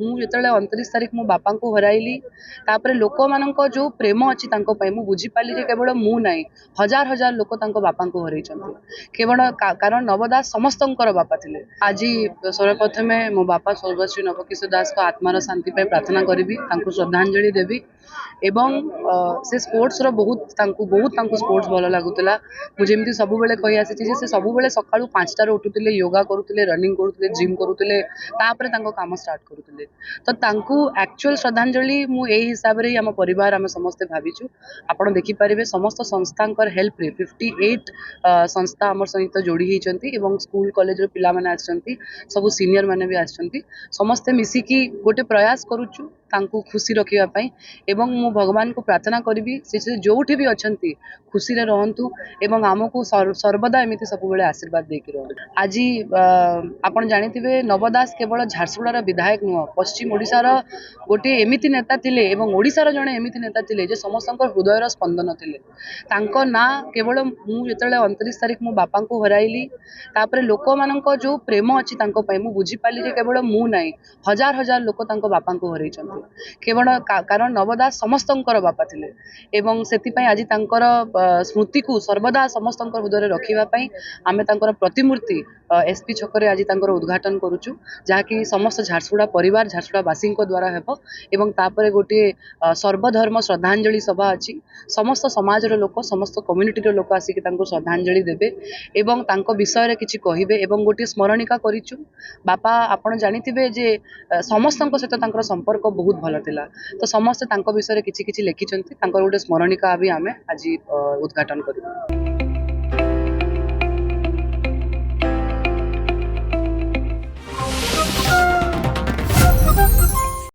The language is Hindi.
मुझे 29 तारीख मो बापा को हराइली तापर लोक मान जो प्रेम अच्छी मुझे बुझीपाली केवल मु ना हजार हजार लोक बापा को हरई केवल कारण नव दास समस्त बापा थे। आज सर्वप्रथमे मो बापा स्वर्गश्री नवकिशोर दास को आत्मार शांति प्रार्थना करी श्रद्धांजलि देवी एवं से स्पोर्ट्स रो बहुत स्पोर्ट्स भल लगुला मुझे सब बेले कही आसी से सब बेले सका 5टार उठुले योगा करुले रनिंग करुले जिम करुले काम स्टार्ट करुले तो एक्चुअल श्रद्धांजलि मुझे हिसाब से आम परिवार आम समस्ते भाविचु आपड़ देखिपारे समस्त संस्था हेल्प रे 58 संस्था आम सहित जोड़ी होती स्कूल कॉलेज रो पिला माने आछंती सब सीनियर माने भी आछंती समस्ते मिसिकी गोटे प्रयास करुचु तांकु खुशी रखिया पाई एवं मु भगवान को प्रार्थना करी से जोठी भी अच्छी खुशी रे रहंतु एवं आमको सर्वदा एमती सब बेले आशीर्वाद देकी रहंतु। आज आपण जानिथिबे नवदास केवल झारसुगुड़ार विधायक नुह पश्चिम ओडिशार गोटे एमिति नेता थिले एवं ओडिशार जने एमिति नेता थिले जे समस्त हृदयर स्पंदन थिले तांको ना केवल मुझे 29 तारीख मो बापा को हराइली तापर लोक मान जो प्रेम अच्छी मुझे बुझीपाली केवल मु ना हजार हजार लोक बापा को हरई केवल कारण नव दास समस्त बापा थे एवं से आज स्मृति को सर्वदा समस्त हृदय रखापी आम प्रतिमूर्ति एसपी छक आज उद्घाटन करुचु जहाँकि समस्त झारसुगुड़ा परिवार झारसुगुड़ावासी द्वारा हेब एवं तापर गोटे सर्वधर्म श्रद्धांजलि सभा अच्छी समस्त समाज लोक समस्त कम्युनिटी लोक आसिक श्रद्धांजलि देवे एवं विषय किसी कहे एवं गोटे स्मरणिका करिचु बापा आपण जानिथिबे जे समस्त सहित संपर्क बहुत भल थिला तो समस्त विषय किसी किसी लिखिं गोटे स्मरणिका भी आम आज उद्घाटन करूँ।